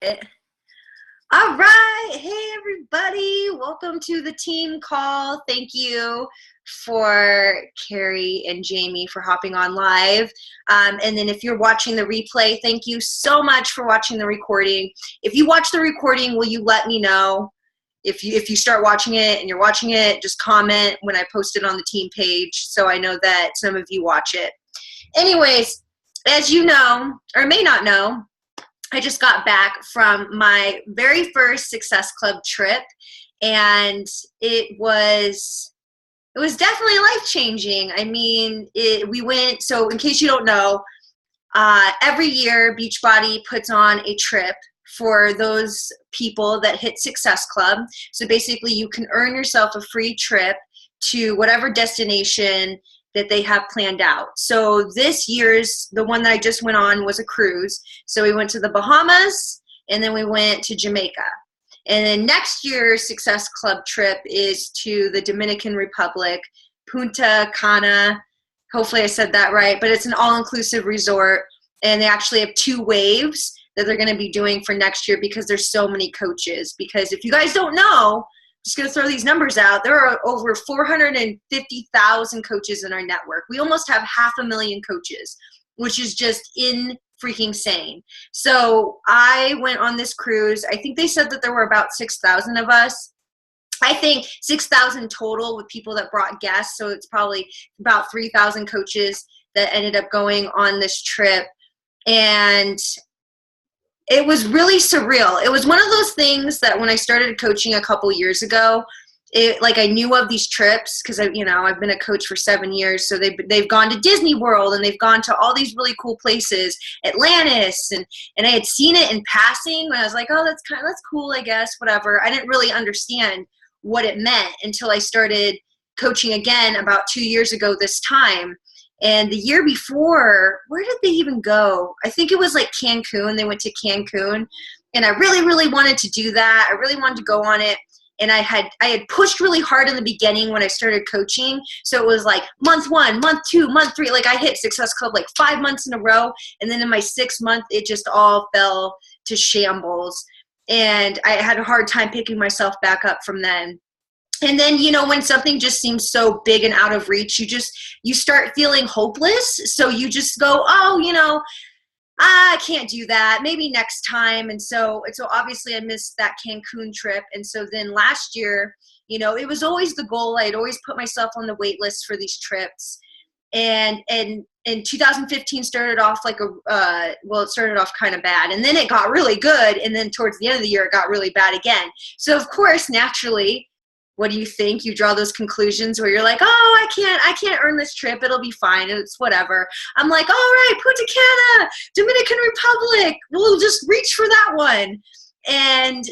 All right. Hey, everybody. Welcome to the team call. Thank you for Carrie and Jamie for hopping on live. And then if you're watching the replay, thank you so much for watching the recording. If you watch the recording, will you let me know? If you start watching it and you're watching it, just comment when I post it on the team page so I know that some of you watch it. Anyways, as you know, or may not know, I just got back from my very first Success Club trip, and it was definitely life-changing. I mean, we went, so in case you don't know, every year Beachbody puts on a trip for those people that hit Success Club. So basically you can earn yourself a free trip to whatever destination that they have planned out. So this year's, the one that I just went on was a cruise. So we went to the Bahamas and then we went to Jamaica. And then next year's Success Club trip is to the Dominican Republic, Punta Cana. Hopefully I said that right, but it's an all-inclusive resort. And they actually have 2 waves that they're going to be doing for next year because there's so many coaches. Because if you guys don't know, just going to throw these numbers out, there are over 450,000 coaches in our network. We almost have 500,000 coaches, which is just in freaking sane. So I went on this cruise. I think they said that there were about 6,000 of us. I think 6,000 total with people that brought guests. So it's probably about 3,000 coaches that ended up going on this trip. And it was really surreal. It was one of those things that when I started coaching a couple years ago, I knew of these trips because I've been a coach for 7 years. So they've gone to Disney World and they've gone to all these really cool places, Atlantis, and I had seen it in passing when I was like, oh, that's cool, I guess, whatever. I didn't really understand what it meant until I started coaching again about 2 years ago this time. And the year before, where did they even go? I think it was like Cancun. They went to Cancun. And I really, really wanted to do that. I really wanted to go on it. And I had pushed really hard in the beginning when I started coaching. So it was like month 1, month 2, month 3. Like I hit Success Club like 5 months in a row. And then in my 6th month, it just all fell to shambles. And I had a hard time picking myself back up from then. And then, when something just seems so big and out of reach, you start feeling hopeless. So you just go, oh, I can't do that. Maybe next time. And so obviously I missed that Cancun trip. And so then last year, it was always the goal. I'd always put myself on the wait list for these trips. And 2015 started off it started off kind of bad. And then it got really good. And then towards the end of the year, it got really bad again. So of course, naturally, what do you think? You draw those conclusions where you're like, oh, I can't earn this trip. It'll be fine. It's whatever. I'm like, all right, Punta Cana, Dominican Republic. We'll just reach for that one. And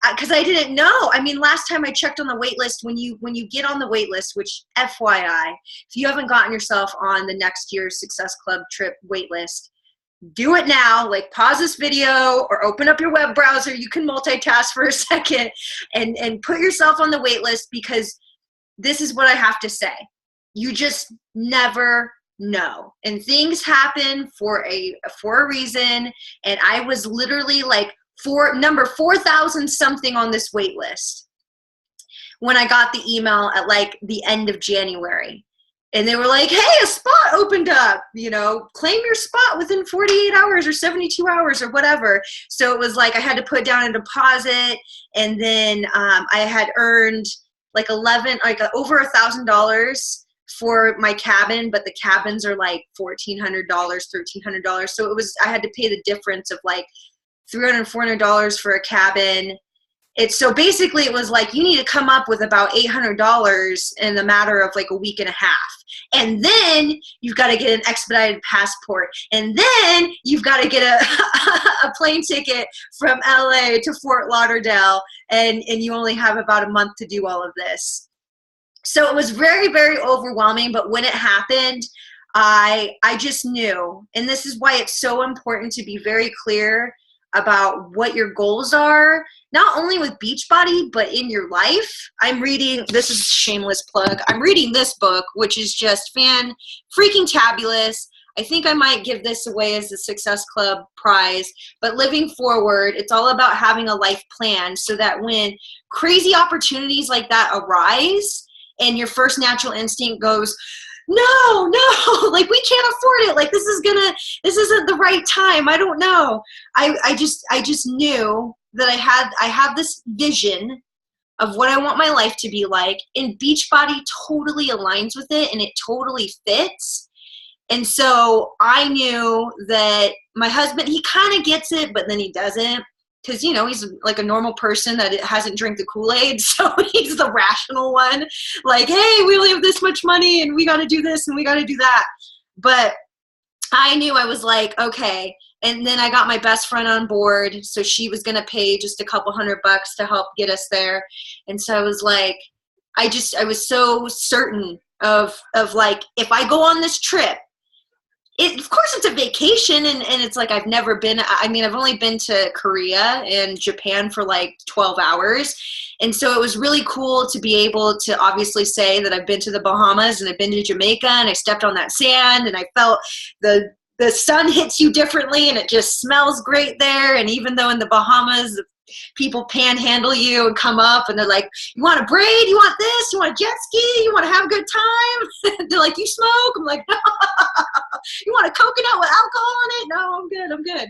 because I didn't know. I mean, last time I checked on the wait list, when you get on the wait list, which FYI, if you haven't gotten yourself on the next year's Success Club trip wait list, do it now. Like pause this video or open up your web browser. You can multitask for a second and put yourself on the wait list, because this is what I have to say. You just never know. And things happen for a reason. And I was literally like number 4,000 something on this wait list when I got the email at like the end of January. And they were like, hey, a spot opened up, claim your spot within 48 hours or 72 hours or whatever. So it was like I had to put down a deposit, and then I had earned like over $1,000 for my cabin, but the cabins are like $1,400, $1,300. So I had to pay the difference of like $300, $400 for a cabin. So basically it was like, you need to come up with about $800 in the matter of like a week and a half. And then you've got to get an expedited passport. And then you've got to get a plane ticket from LA to Fort Lauderdale. And you only have about a month to do all of this. So it was very, very overwhelming. But when it happened, I just knew. And this is why it's so important to be very clear about what your goals are, not only with Beachbody, but in your life. I'm reading, this is a shameless plug, I'm reading this book, which is just freaking tabulous. I think I might give this away as a Success Club prize, but living forward, it's all about having a life plan so that when crazy opportunities like that arise and your first natural instinct goes, no, like we can't afford it. Like this isn't the right time. I don't know. I just knew that I have this vision of what I want my life to be like, and Beachbody totally aligns with it and it totally fits. And so I knew that my husband, he kind of gets it, but then he doesn't, because, you know, he's like a normal person that hasn't drank the Kool-Aid. So he's the rational one, like, hey, we only have this much money and we got to do this and we got to do that. But I knew, I was like, okay. And then I got my best friend on board. So she was going to pay just a couple $100 to help get us there. And so I was like, I was so certain of like, if I go on this trip, of course it's a vacation, and it's like I've never been, I mean, I've only been to Korea and Japan for like 12 hours. And so it was really cool to be able to obviously say that I've been to the Bahamas and I've been to Jamaica and I stepped on that sand and I felt the sun hits you differently and it just smells great there. And even though in the Bahamas, people panhandle you and come up and they're like, you want a braid? You want this? You want a jet ski? You want to have a good time? They're like, you smoke? I'm like, no. You want a coconut with alcohol in it? No, I'm good.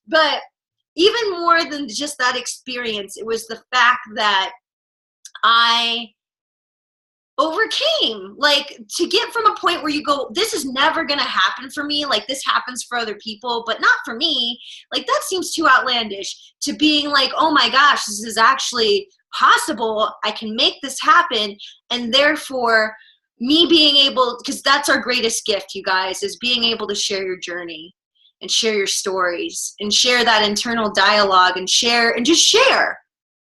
But even more than just that experience, it was the fact that I overcame, like, to get from a point where you go, this is never going to happen for me. Like, this happens for other people, but not for me. Like, that seems too outlandish, to being like, oh my gosh, this is actually possible. I can make this happen. And therefore, me being able, because that's our greatest gift, you guys, is being able to share your journey and share your stories and share that internal dialogue and share and just share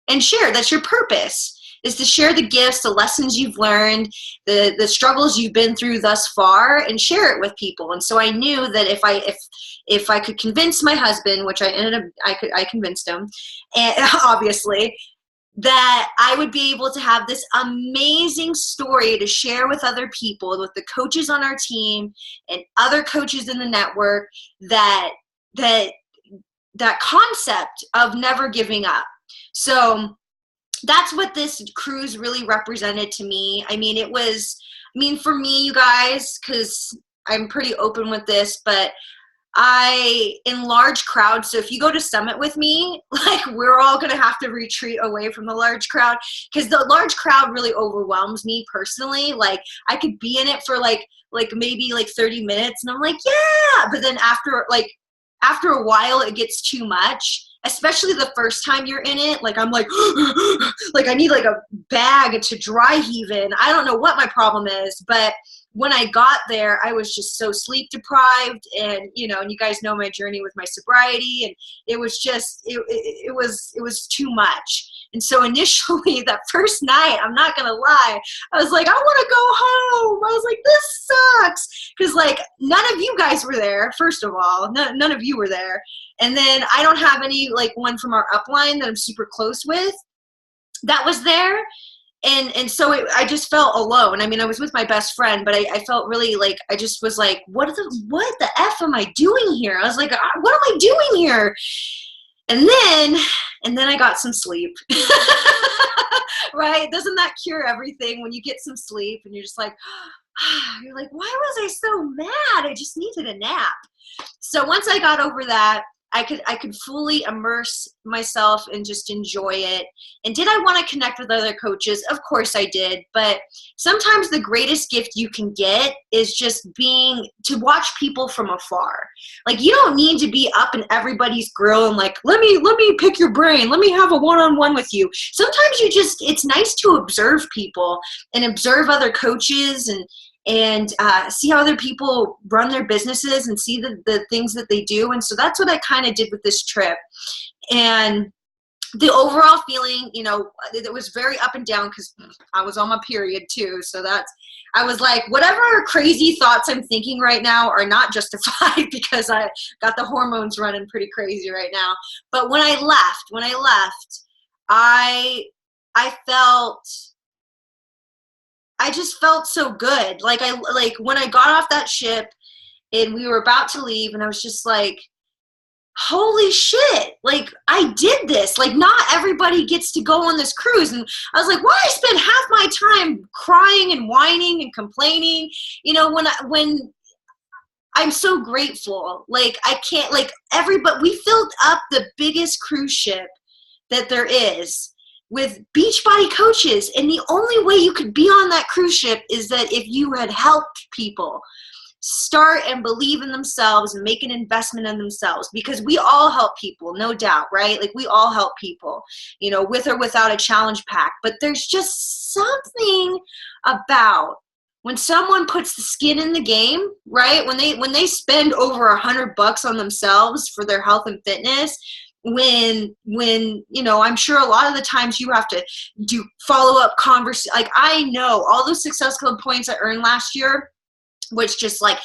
and share. That's your purpose, is to share the gifts, the lessons you've learned, the struggles you've been through thus far, and share it with people. And so I knew that if I could convince my husband, which I convinced him, and obviously, that I would be able to have this amazing story to share with other people, with the coaches on our team and other coaches in the network, that concept of never giving up. So that's what this cruise really represented to me. I mean, for me, you guys, because I'm pretty open with this, but in large crowds, so if you go to Summit with me, like, we're all going to have to retreat away from the large crowd, because the large crowd really overwhelms me personally. Like, I could be in it for like maybe like 30 minutes and I'm like, yeah, but then after a while it gets too much, especially the first time you're in it. Like, I'm like, like, I need like a bag to dry heave in. I don't know what my problem is, but when I got there, I was just so sleep deprived, and, you know, and you guys know my journey with my sobriety, and it was just, it was too much. And so initially, that first night, I'm not going to lie, I was like, I want to go home. I was like, this sucks. Because, like, none of you guys were there, first of all. None of you were there. And then I don't have any, like, one from our upline that I'm super close with that was there. And so I just felt alone. I mean, I was with my best friend, but I felt really like, I just was like, what the F am I doing here? I was like, what am I doing here? And then I got some sleep. Right? Doesn't that cure everything when you get some sleep and you're just like, you're like, why was I so mad? I just needed a nap. So once I got over that, I could fully immerse myself and just enjoy it. And did I want to connect with other coaches? Of course I did. But sometimes the greatest gift you can get is just to watch people from afar. Like, you don't need to be up in everybody's grill and like, let me pick your brain. Let me have a one-on-one with you. Sometimes it's nice to observe people and observe other coaches and see how other people run their businesses and see the things that they do. And so that's what I kind of did with this trip. And the overall feeling, you know, it was very up and down because I was on my period too. So I was like, whatever crazy thoughts I'm thinking right now are not justified because I got the hormones running pretty crazy right now. But when I left, I just felt so good. Like when I got off that ship and we were about to leave, and I was just like, holy shit, like I did this. Like not everybody gets to go on this cruise. And I was like, why I spend half my time crying and whining and complaining, when I'm so grateful. Like I can't, like everybody, we filled up the biggest cruise ship that there is with Beachbody coaches. And the only way you could be on that cruise ship is that if you had helped people start and believe in themselves and make an investment in themselves, because we all help people, no doubt, right? Like we all help people, with or without a challenge pack. But there's just something about when someone puts the skin in the game, right? When they spend over $100 on themselves for their health and fitness, when I'm sure a lot of the times you have to do follow-up conversation. Like I know all those Success Club points I earned last year, which just like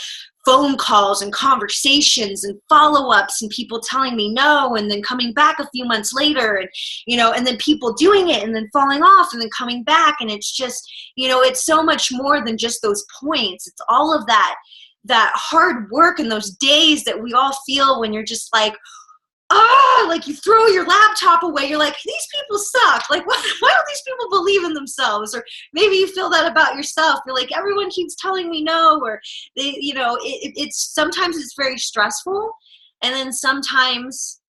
phone calls and conversations and follow-ups and people telling me no and then coming back a few months later and and then people doing it and then falling off and then coming back. And it's just it's so much more than just those points. It's all of that hard work and those days that we all feel when you're just like, like you throw your laptop away. You're like, these people suck. Like, why don't these people believe in themselves? Or maybe you feel that about yourself. You're like, everyone keeps telling me no, or they, it's sometimes it's very stressful. And then sometimes,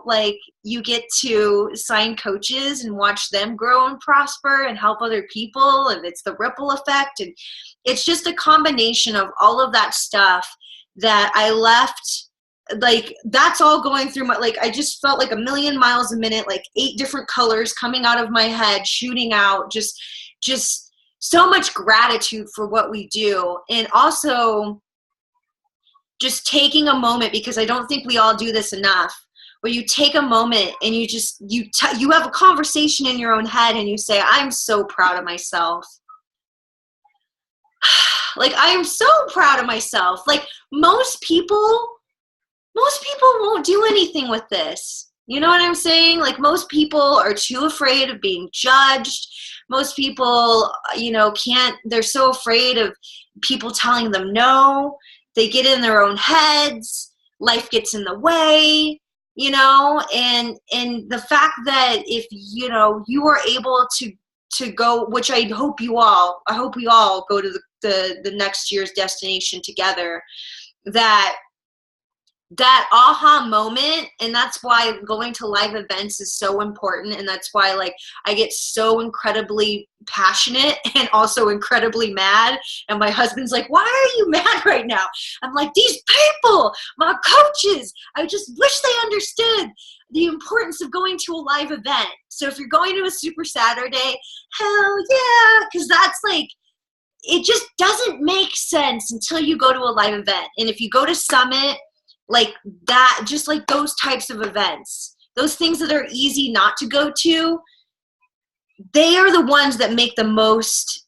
like you get to sign coaches and watch them grow and prosper and help other people. And it's the ripple effect. And it's just a combination of all of that stuff that I left. Like that's all going through my, like I just felt like a million miles a minute, like 8 different colors coming out of my head, shooting out, just so much gratitude for what we do. And also just taking a moment, because I don't think we all do this enough, where you take a moment and you have a conversation in your own head and you say, I'm so proud of myself. Like I am so proud of myself. Like most people won't do anything with this. You know what I'm saying? Like most people are too afraid of being judged. Most people, they're so afraid of people telling them no. They get in their own heads. Life gets in the way, and the fact that if, you are able to go, which I hope we all go to the next year's destination together, that aha moment. And that's why going to live events is so important. And that's why like I get so incredibly passionate and also incredibly mad. And my husband's like, why are you mad right now? I'm like, these people, my coaches, I just wish they understood the importance of going to a live event. So if you're going to a Super Saturday, hell yeah, because that's like, it just doesn't make sense until you go to a live event. And if you go to Summit, like that, just like those types of events, those things that are easy not to go to, they are the ones that make the most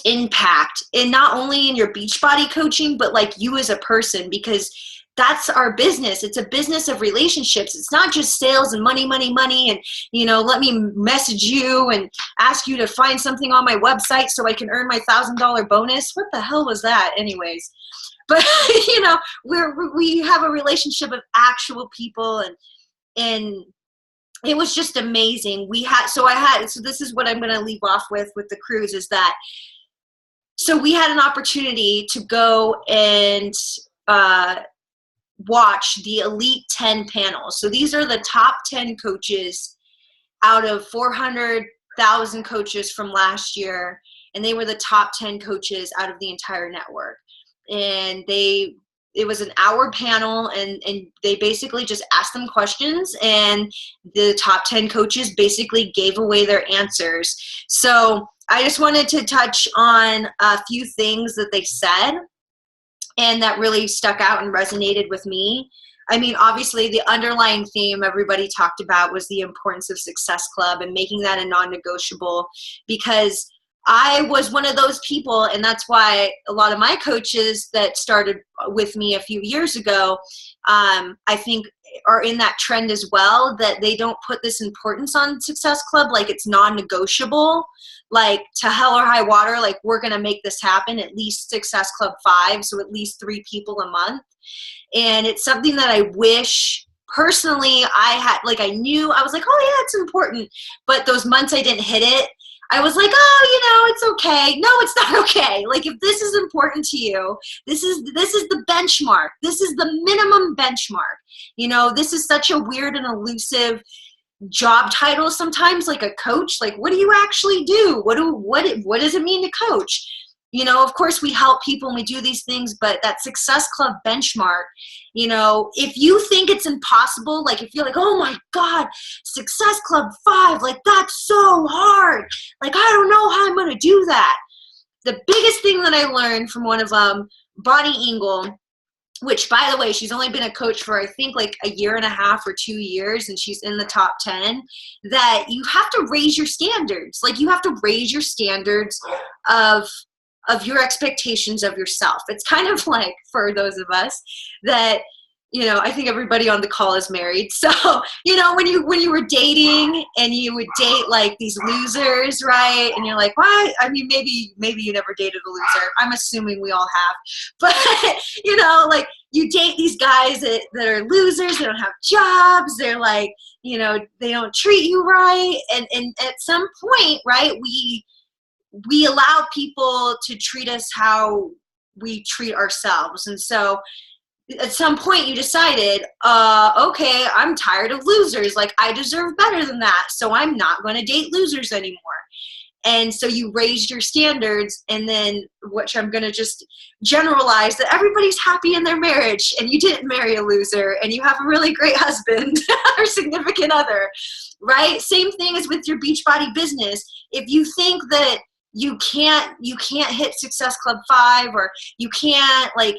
impact, and not only in your Beachbody coaching, but like you as a person, because that's our business. It's a business of relationships. It's not just sales and money, and, let me message you and ask you to find something on my website so I can earn my $1,000 bonus. What the hell was that anyways? But, we have a relationship of actual people, and it was just amazing. So this is what I'm going to leave off with the cruise, is that, so we had an opportunity to go and watch the Elite 10 panel. So these are the top 10 coaches out of 400,000 coaches from last year. And they were the top 10 coaches out of the entire network. And it was an hour panel, and they basically just asked them questions, and the top 10 coaches basically gave away their answers. So I just wanted to touch on a few things that they said and that really stuck out and resonated with me. I mean, obviously the underlying theme everybody talked about was the importance of Success Club and making that a non-negotiable, because I was one of those people, and that's why a lot of my coaches that started with me a few years ago, I think are in that trend as well, that they don't put this importance on Success Club, like it's non-negotiable, like to hell or high water, like we're going to make this happen, at least Success Club 5, so at least 3 people a month. And it's something that I wish personally I had, like I knew, I was like, oh yeah, it's important, but those months I didn't hit it, I was like, oh, it's okay. No, it's not okay. Like if this is important to you, this is the benchmark. This is the minimum benchmark. This is such a weird and elusive job title sometimes, like a coach. Like what do you actually do? What does it mean to coach? Of course we help people and we do these things, but that Success Club benchmark, if you think it's impossible, like if you're like, oh my God, Success Club 5, like that's so hard. Like, I don't know how I'm going to do that. The biggest thing that I learned from one of Bonnie Engel, which by the way, she's only been a coach for, I think like a year and a half or 2 years, and she's in the top 10, that you have to raise your standards. Like you have to raise your standards of your expectations of yourself. It's kind of like for those of us that, I think everybody on the call is married. So, when you were dating and you would date like these losers, right? And you're like, what? I mean, maybe you never dated a loser. I'm assuming we all have. But, like you date these guys that are losers. They don't have jobs. They're like, they don't treat you right. And at some point, right, we allow people to treat us how we treat ourselves. And so at some point you decided, okay, I'm tired of losers. Like I deserve better than that. So I'm not going to date losers anymore. And so you raised your standards, and then, which I'm going to just generalize, that everybody's happy in their marriage and you didn't marry a loser and you have a really great husband or significant other, right? Same thing as with your Beachbody business. If you think that you can't hit Success Club 5, or you can't like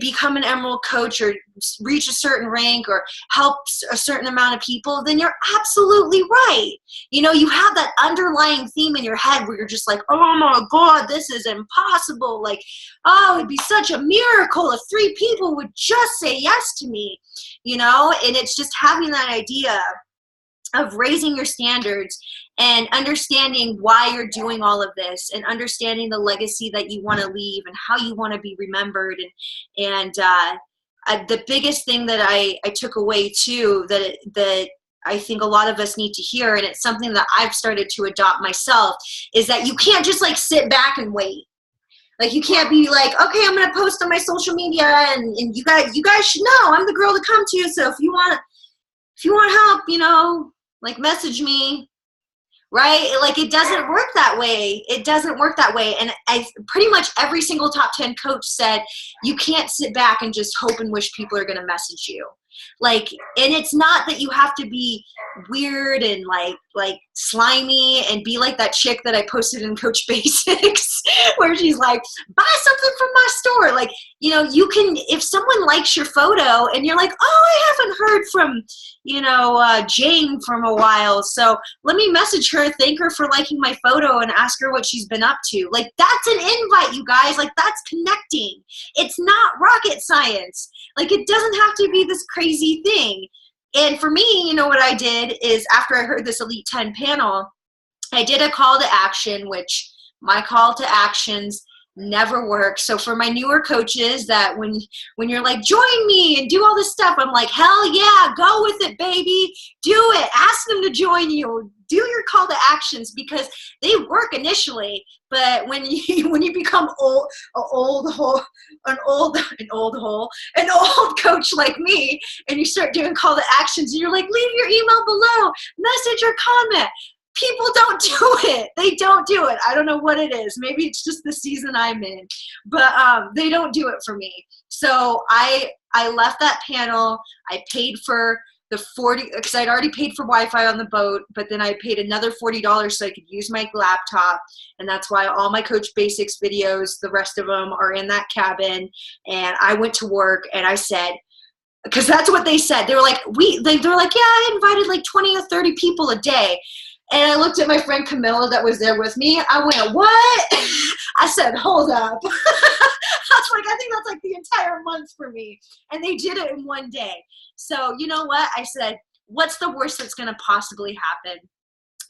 become an Emerald coach or reach a certain rank or help a certain amount of people, then you're absolutely right. You have that underlying theme in your head where you're just like, oh my God, this is impossible. Like, oh, it'd be such a miracle if 3 people would just say yes to me, and it's just having that idea of raising your standards and understanding why you're doing all of this, and understanding the legacy that you want to leave and how you want to be remembered. And the biggest thing that I took away too, that I think a lot of us need to hear, and it's something that I've started to adopt myself, is that you can't just like sit back and wait. Like you can't be like, okay, I'm going to post on my social media and you guys should know I'm the girl to come to. So if you want help, like message me, right? Like it doesn't work that way. It doesn't work that way. And pretty much every single top 10 coach said, you can't sit back and just hope and wish people are going to message you. Like, and it's not that you have to be weird and like slimy and be like that chick that I posted in Coach Basics where she's like, buy something from my store. Like, you can, if someone likes your photo and you're like, oh, I haven't heard from, Jane from a while, so let me message her, thank her for liking my photo, and ask her what she's been up to. Like, that's an invite, you guys. Like, that's connecting. It's not rocket science. Like, it doesn't have to be this crazy thing. And for me, what I did is, after I heard this Elite 10 panel, I did a call to action, which my call to actions never work. So for my newer coaches, that when you're like, join me and do all this stuff, I'm like, hell yeah, go with it, baby. Do it. Ask them to join you. Do your call to actions, because they work initially, but when you become an old coach like me, and you start doing call to actions, and you're like, leave your email below, message or comment. People don't do it. They don't do it. I don't know what it is. Maybe it's just the season I'm in, but they don't do it for me. So I left that panel. I paid for the 40, because I'd already paid for Wi-Fi on the boat, but then I paid another $40 so I could use my laptop. And that's why all my Coach Basics videos, the rest of them, are in that cabin. And I went to work and I said, because that's what they said. They were like, they were like, yeah, I invited like 20 or 30 people a day. And I looked at my friend Camilla that was there with me. I went, what? I said, hold up. I was like, I think that's like the entire month for me. And they did it in one day. So you know what? I said, what's the worst that's going to possibly happen?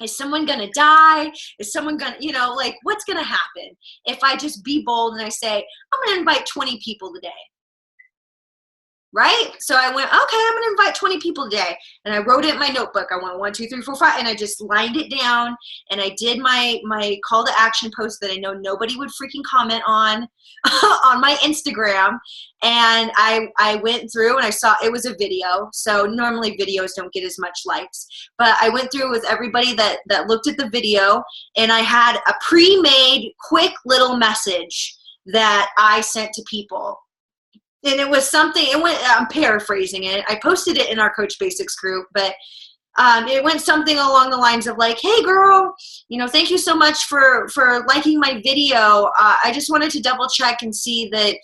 Is someone going to die? Is someone going to, like, what's going to happen if I just be bold and I say, I'm going to invite 20 people today? Right? So I went, okay, I'm going to invite 20 people today. And I wrote it in my notebook. I went 1, 2, 3, 4, 5. And I just lined it down. And I did my call to action post that I know nobody would freaking comment on, on my Instagram. And I went through and I saw it was a video. So normally videos don't get as much likes. But I went through with everybody that looked at the video. And I had a pre-made quick little message that I sent to people. And it was something, I'm paraphrasing it. I posted it in our Coach Basics group, but it went something along the lines of like, hey girl, thank you so much for liking my video. I just wanted to double check and see that,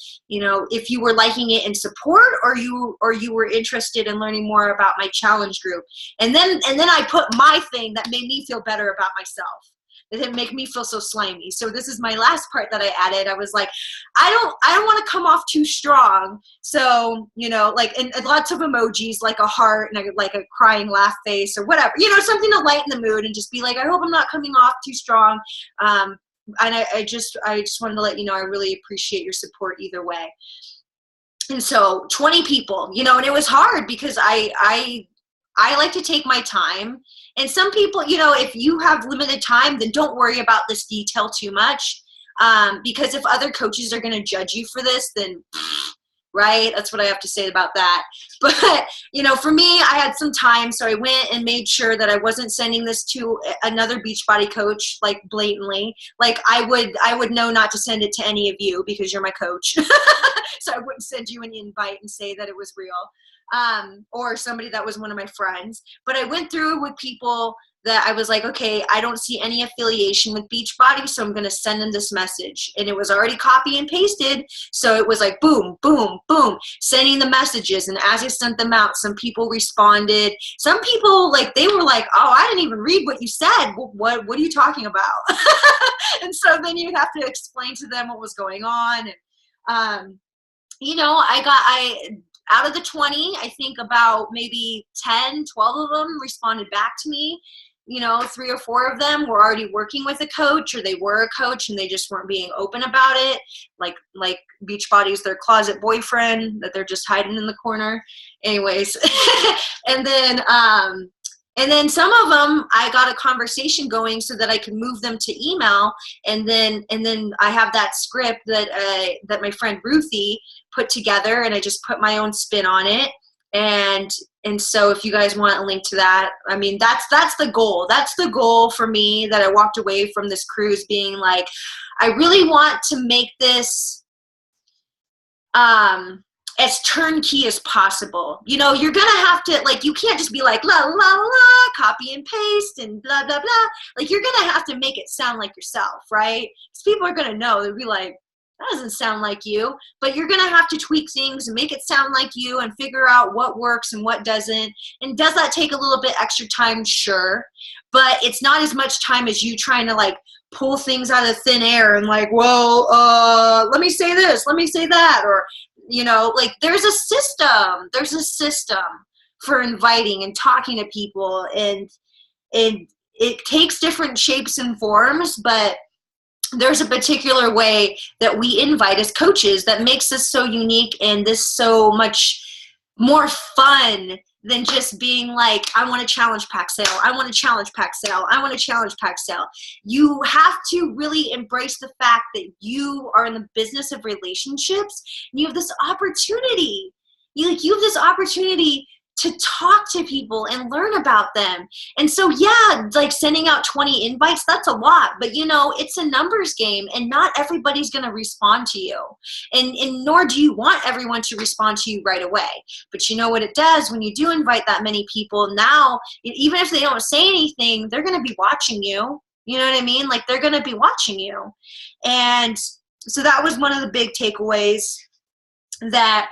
if you were liking it in support or you were interested in learning more about my challenge group. And then I put my thing that made me feel better about myself. It didn't make me feel so slimy. So this is my last part that I added. I was like, I don't want to come off too strong. So, like, and lots of emojis, like a heart and like a crying laugh face or whatever, something to lighten the mood and just be like, I hope I'm not coming off too strong. And I just wanted to let you know, I really appreciate your support either way. And so 20 people, and it was hard because I like to take my time. And some people, if you have limited time, then don't worry about this detail too much. Because if other coaches are going to judge you for this, then, right? That's what I have to say about that. But, for me, I had some time. So I went and made sure that I wasn't sending this to another Beachbody coach, like blatantly. Like I would know not to send it to any of you because you're my coach. So I wouldn't send you an invite and say that it was real. Or somebody that was one of my friends. But I went through with people that I was like, okay, I don't see any affiliation with Beachbody, so I'm going to send them this message. And it was already copy and pasted, so it was like boom, boom, boom, sending the messages. And as I sent them out, some people responded. Some people, like, they were like, oh, I didn't even read what you said. What are you talking about? And so then you'd have to explain to them what was going on. And, out of the 20, I think about maybe 10, 12 of them responded back to me. 3 or 4 of them were already working with a coach, or they were a coach and they just weren't being open about it. Like Beachbody's their closet boyfriend that they're just hiding in the corner. Anyways, and then some of them, I got a conversation going so that I could move them to email. And then I have that script that my friend Ruthie put together, and I just put my own spin on it. And so if you guys want a link to that, I mean, that's the goal. That's the goal for me, that I walked away from this cruise being like, I really want to make this as turnkey as possible. You're going to have to, like, you can't just be like, la, la, la, copy and paste and blah, blah, blah. Like, you're going to have to make it sound like yourself, right? Because people are going to know. They'll be like, that doesn't sound like you. But you're going to have to tweak things and make it sound like you and figure out what works and what doesn't. And does that take a little bit extra time? Sure. But it's not as much time as you trying to, like, pull things out of thin air and like, well, let me say this, let me say that. Or, like, there's a system for inviting and talking to people, and it takes different shapes and forms, but there's a particular way that we invite as coaches that makes us so unique and this so much more fun than just being like, I want to challenge pack sale. I want to challenge pack sale. I want to challenge pack sale. You have to really embrace the fact that you are in the business of relationships, and you have this opportunity. You have this opportunity to talk to people and learn about them. And so, yeah, like sending out 20 invites, that's a lot, but it's a numbers game, and not everybody's going to respond to you. And nor do you want everyone to respond to you right away. But you know what it does when you do invite that many people, now, even if they don't say anything, they're going to be watching you. You know what I mean? Like, they're going to be watching you. And so that was one of the big takeaways that,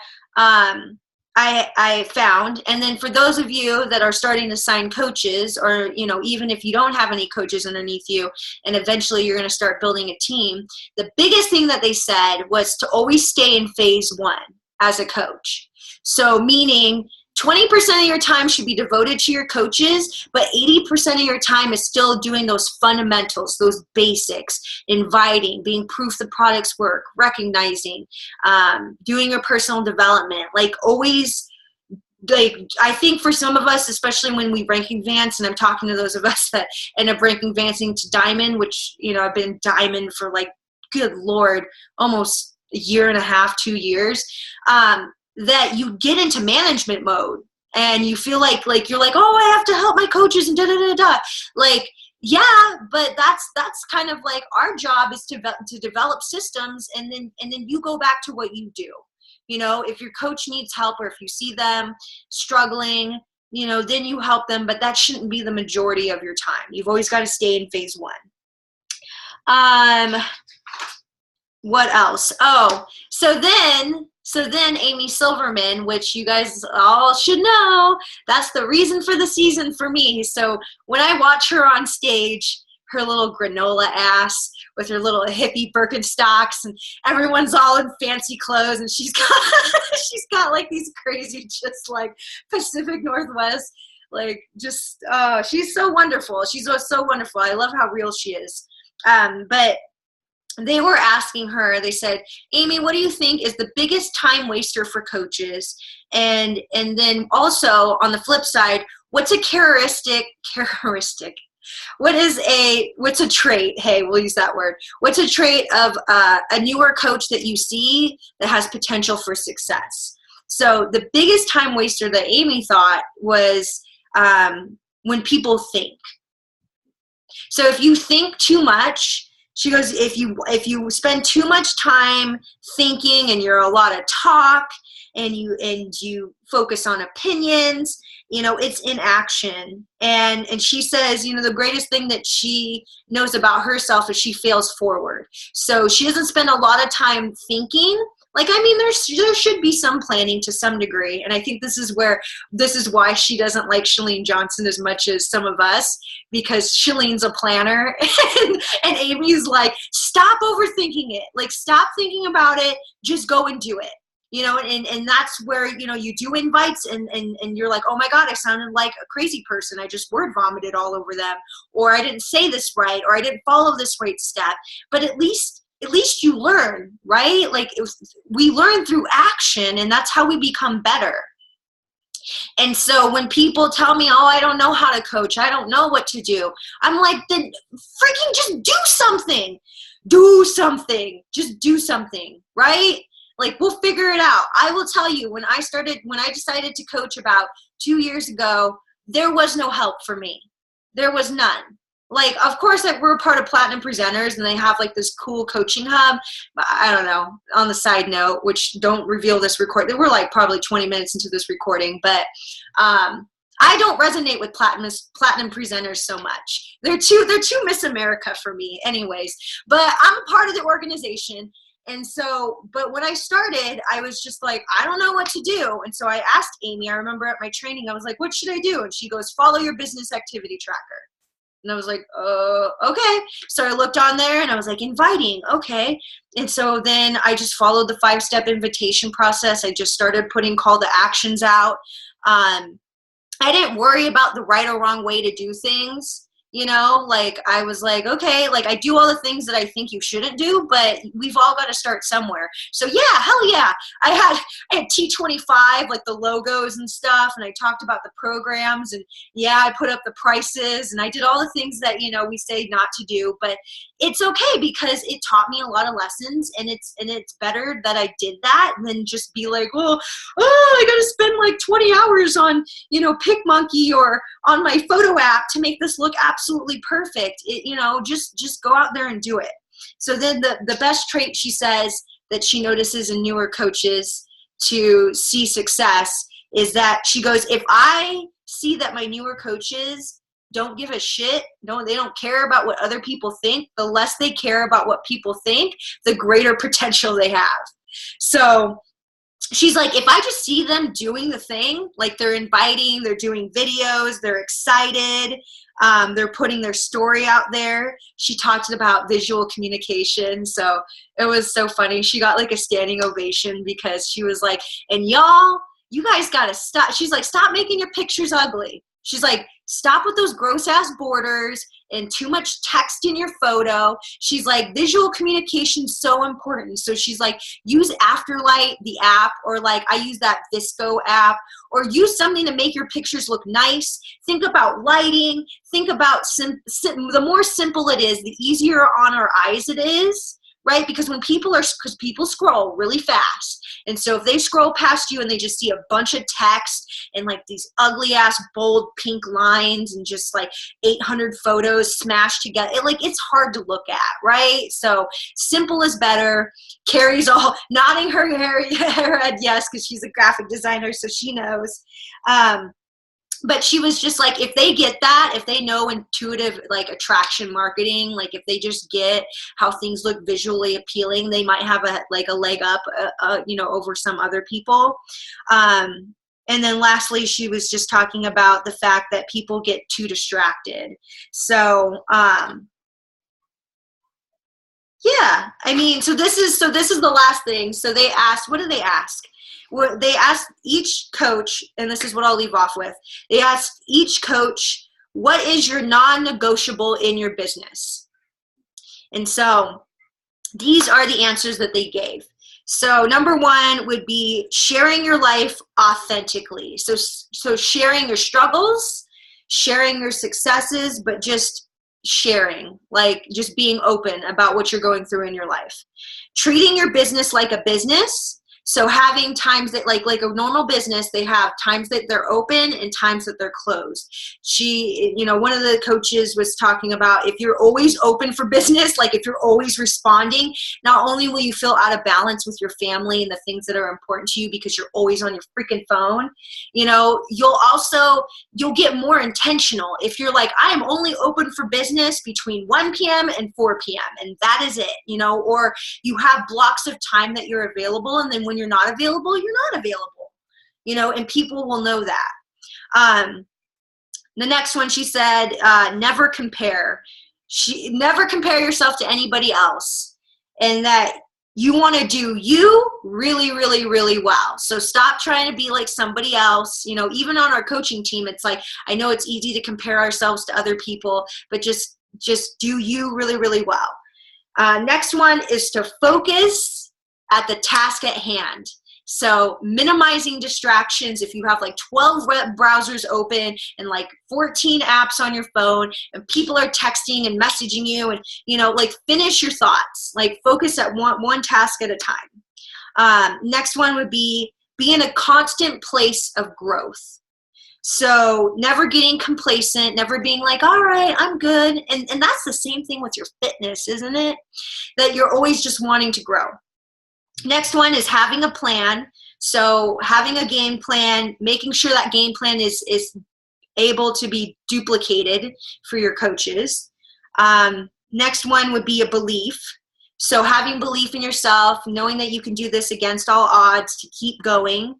I found, and then for those of you that are starting to sign coaches, or, you know, even if you don't have any coaches underneath you, and eventually you're going to start building a team, the biggest thing that they said was to always stay in phase one as a coach. So meaning 20% of your time should be devoted to your coaches, but 80% of your time is still doing those fundamentals, those basics, inviting, being proof the products work, recognizing, doing your personal development. Like always, like I think for some of us, especially when we rank advance, and I'm talking to those of us that end up rank advancing to diamond, which, you know, I've been diamond for like, good Lord, almost a year and a half, 2 years. That you get into management mode and you feel like you're like, oh, I have to help my coaches and da da da da. Like, yeah, but that's kind of like our job is to develop systems, and then you go back to what you do. You know, if your coach needs help or if you see them struggling, you know, then you help them, but that shouldn't be the majority of your time. You've always got to stay in phase one. What else? Oh, so then Amy Silverman, which you guys all should know, that's the reason for the season for me. So when I watch her on stage, her little granola ass with her little hippie Birkenstocks, and everyone's all in fancy clothes, and she's got like these crazy, just like Pacific Northwest, like just, she's so wonderful. She's so wonderful. I love how real she is. But they were asking her, they said, Amy, what do you think is the biggest time waster for coaches? And then also on the flip side, what's a characteristic? What's a trait? Hey, we'll use that word. What's a trait of a newer coach that you see that has potential for success? So the biggest time waster that Amy thought was when people think. So if you think too much, she goes, if you spend too much time thinking and you're a lot of talk and you focus on opinions, you know, it's inaction. And she says, you know, the greatest thing that she knows about herself is she fails forward. So she doesn't spend a lot of time thinking. Like, I mean, there should be some planning to some degree. And I think this is why she doesn't like Chalene Johnson as much as some of us, because Shalene's a planner and Amy's like, stop overthinking it. Like, stop thinking about it. Just go and do it. You know, and that's where, you know, you do invites and you're like, oh my God, I sounded like a crazy person. I just word vomited all over them, or I didn't say this right, or I didn't follow this right step. But at least you learn, right? Like, we learn through action, and that's how we become better. And so when people tell me, oh, I don't know how to coach, I don't know what to do, I'm like, then freaking just do something. Just do something, right? Like, we'll figure it out. I will tell you, when I decided to coach about 2 years ago, there was no help for me. There was none. Like, of course, we're part of Platinum Presenters, and they have like this cool coaching hub. But I don't know, on the side note, which don't reveal this record. We're like probably 20 minutes into this recording, but I don't resonate with Platinum Presenters so much. They're too Miss America for me anyways, but I'm a part of the organization. And so, but when I started, I was just like, I don't know what to do. And so I asked Amy, I remember at my training, I was like, what should I do? And she goes, follow your business activity tracker. And I was like, okay. So I looked on there and I was like, inviting, okay. And so then I just followed the 5-step invitation process. I just started putting call to actions out. I didn't worry about the right or wrong way to do things. You know, like, I was like, okay, like, I do all the things that I think you shouldn't do, but we've all got to start somewhere. So yeah, hell yeah. I had T25, like the logos and stuff. And I talked about the programs, and yeah, I put up the prices, and I did all the things that, you know, we say not to do, but it's okay because it taught me a lot of lessons, and it's better that I did that than just be like, oh, I got to spend like 20 hours on, you know, PicMonkey or on my photo app to make this look absolutely perfect. You know, just go out there and do it. So then the best trait she says that she notices in newer coaches to see success is that she goes, if I see that my newer coaches don't give a shit, they don't care about what other people think, the less they care about what people think, the greater potential they have. So she's like, if I just see them doing the thing, like they're inviting, they're doing videos, they're excited, they're putting their story out there. She talked about visual communication. So it was so funny. She got like a standing ovation because she was like, and y'all, you guys got to stop. She's like, stop making your pictures ugly. She's like, stop with those gross ass borders and too much text in your photo. She's like, visual communication is so important. So she's like, use Afterlight, the app, or like I use that Visco app, or use something to make your pictures look nice. Think about lighting. Think about the more simple it is, the easier on our eyes it is, right? Because because people scroll really fast. And so if they scroll past you and they just see a bunch of text and like these ugly ass bold pink lines and just like 800 photos smashed together, it's hard to look at, right? So simple is better. Carrie's all nodding her head yes, because she's a graphic designer, so she knows. But she was just like, if they get that, if they know intuitive like attraction marketing, like if they just get how things look visually appealing, they might have a leg up, over some other people. And then lastly, she was just talking about the fact that people get too distracted. So, yeah, I mean, so this is the last thing. So they asked, what did they ask? Well, they asked each coach, and this is what I'll leave off with. They asked each coach, what is your non-negotiable in your business? And so these are the answers that they gave. So number one would be sharing your life authentically. So sharing your struggles, sharing your successes, but just sharing, like just being open about what you're going through in your life. Treating your business like a business. So having times that like a normal business, they have times that they're open and times that they're closed. One of the coaches was talking about if you're always open for business, like if you're always responding, not only will you feel out of balance with your family and the things that are important to you because you're always on your freaking phone, you'll get more intentional. If you're like, I am only open for business between 1 p.m. and 4 p.m. and that is it, or you have blocks of time that you're available, and then when you're not available, you're not available, and people will know that. The next one, she said, never compare. Never compare yourself to anybody else, and that you want to do you really, really, really well. So stop trying to be like somebody else. Even on our coaching team, it's like, I know it's easy to compare ourselves to other people, but just do you really, really well. Next one is to focus at the task at hand. So minimizing distractions. If you have like 12 web browsers open and like 14 apps on your phone and people are texting and messaging you and, finish your thoughts, like focus at one task at a time. Next one would be in a constant place of growth. So never getting complacent, never being like, all right, I'm good. And that's the same thing with your fitness, isn't it? That you're always just wanting to grow. Next one is having a plan. So having a game plan, making sure that game plan is able to be duplicated for your coaches. Next one would be a belief. So having belief in yourself, knowing that you can do this against all odds to keep going.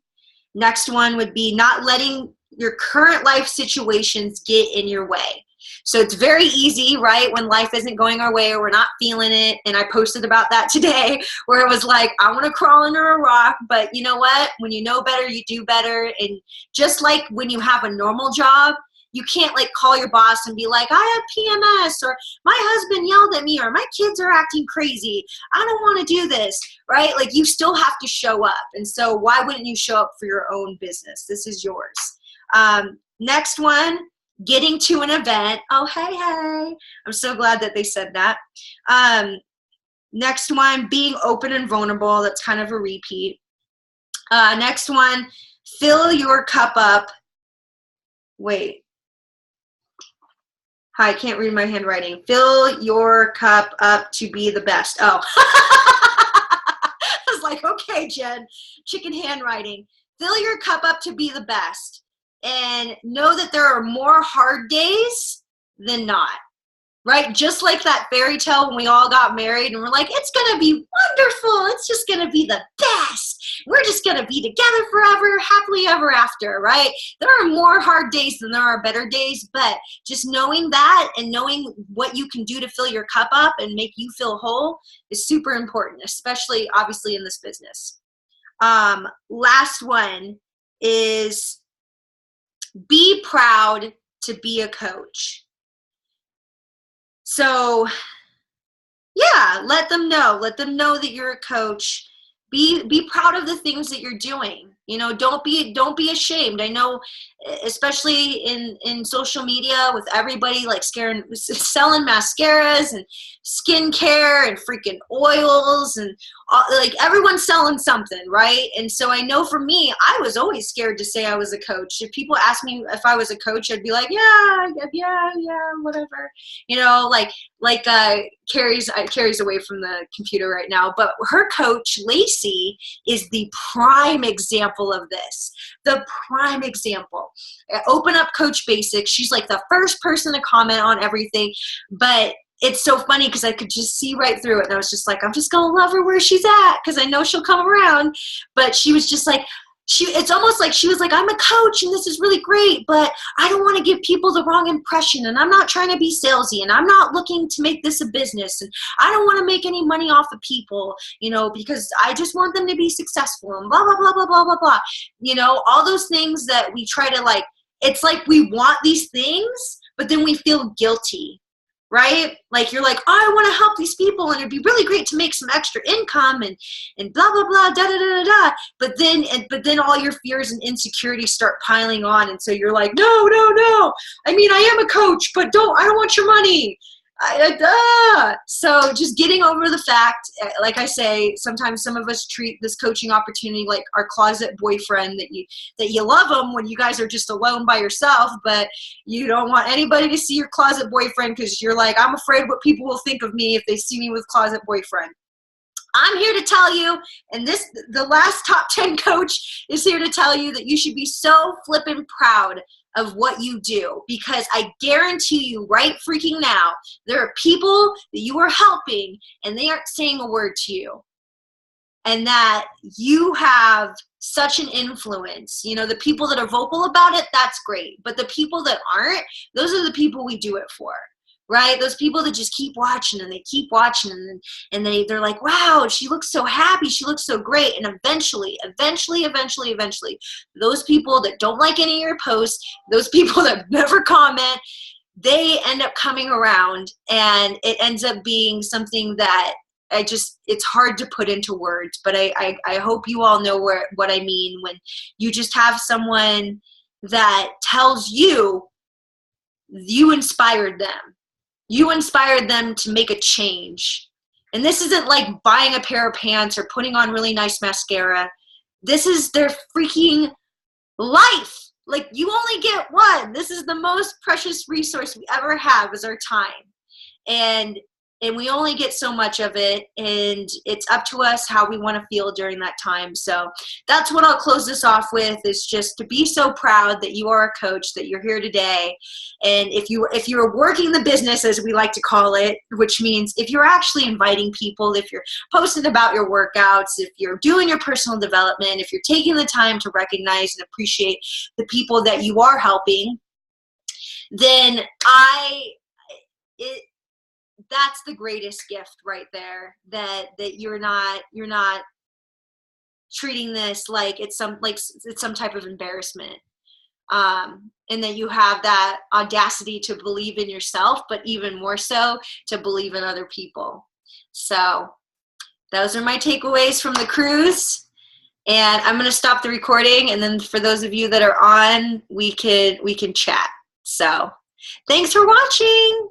Next one would be not letting your current life situations get in your way. So it's very easy, right, when life isn't going our way or we're not feeling it. And I posted about that today where it was like, I want to crawl under a rock, but you know what? When you know better, you do better. And just like when you have a normal job, you can't like call your boss and be like, I have PMS, or my husband yelled at me, or my kids are acting crazy. I don't want to do this, right? Like you still have to show up. And so why wouldn't you show up for your own business? This is yours. Next one, getting to an event. Oh, hey. I'm so glad that they said that. Next one, being open and vulnerable. That's kind of a repeat. Next one, fill your cup up. Wait. Hi, I can't read my handwriting. Fill your cup up to be the best. Oh. I was like, okay, Jen, chicken handwriting. Fill your cup up to be the best. And know that there are more hard days than not, right? Just like that fairy tale when we all got married and we're like, it's going to be wonderful. It's just going to be the best. We're just going to be together forever, happily ever after, right? There are more hard days than there are better days, but just knowing that and knowing what you can do to fill your cup up and make you feel whole is super important, especially obviously in this business. Last one is be proud to be a coach. So yeah, let them know that you're a coach. Be proud of the things that you're doing. You know, don't be ashamed. I know, especially in social media with everybody like selling mascaras and skincare and freaking oils and like everyone's selling something, right? And so I know for me, I was always scared to say I was a coach. If people asked me if I was a coach, I'd be like, yeah, whatever. You know, like Carrie's away from the computer right now, but her coach Lacey is the prime example of this. The prime example. Open up Coach Basics. She's like the first person to comment on everything, but it's so funny because I could just see right through it, and I was just like, I'm just gonna love her where she's at because I know she'll come around. But she was just like, it's almost like she was like, I'm a coach and this is really great, but I don't want to give people the wrong impression, and I'm not trying to be salesy, and I'm not looking to make this a business, and I don't want to make any money off of people, you know, because I just want them to be successful and blah, blah, blah, blah, blah, blah, blah. You know, all those things that we try to like, it's like we want these things, but then we feel guilty. Right? Like you're like, oh, I want to help these people and it'd be really great to make some extra income and blah, blah, blah, da, da, da, da, da. But then all your fears and insecurities start piling on. And so you're like, no. I mean, I am a coach, but I don't want your money. So just getting over the fact, like I say, sometimes some of us treat this coaching opportunity like our closet boyfriend that you love them when you guys are just alone by yourself, but you don't want anybody to see your closet boyfriend because you're like, I'm afraid what people will think of me if they see me with closet boyfriend. I'm here to tell you, and the last top 10 coach is here to tell you that you should be so flippin' proud of what you do, because I guarantee you right freaking now, there are people that you are helping and they aren't saying a word to you. And that you have such an influence. You know, the people that are vocal about it, that's great. But the people that aren't, those are the people we do it for. Right? Those people that just keep watching and they keep watching and they're like, wow, she looks so happy. She looks so great. And eventually, those people that don't like any of your posts, those people that never comment, they end up coming around and it ends up being something that it's hard to put into words, but I hope you all know what I mean when you just have someone that tells you inspired them. You inspired them to make a change. And this isn't like buying a pair of pants or putting on really nice mascara. This is their freaking life. Like, you only get one. This is the most precious resource we ever have is our time. And we only get so much of it, and it's up to us how we want to feel during that time. So that's what I'll close this off with, is just to be so proud that you are a coach, that you're here today. And if you're working the business, as we like to call it, which means if you're actually inviting people, if you're posting about your workouts, if you're doing your personal development, if you're taking the time to recognize and appreciate the people that you are helping, then that's the greatest gift right there, that you're not treating this like it's some type of embarrassment, and that you have that audacity to believe in yourself, but even more so to believe in other people. So those are my takeaways from the cruise, and I'm going to stop the recording, and then for those of you that are on, we can chat. So thanks for watching.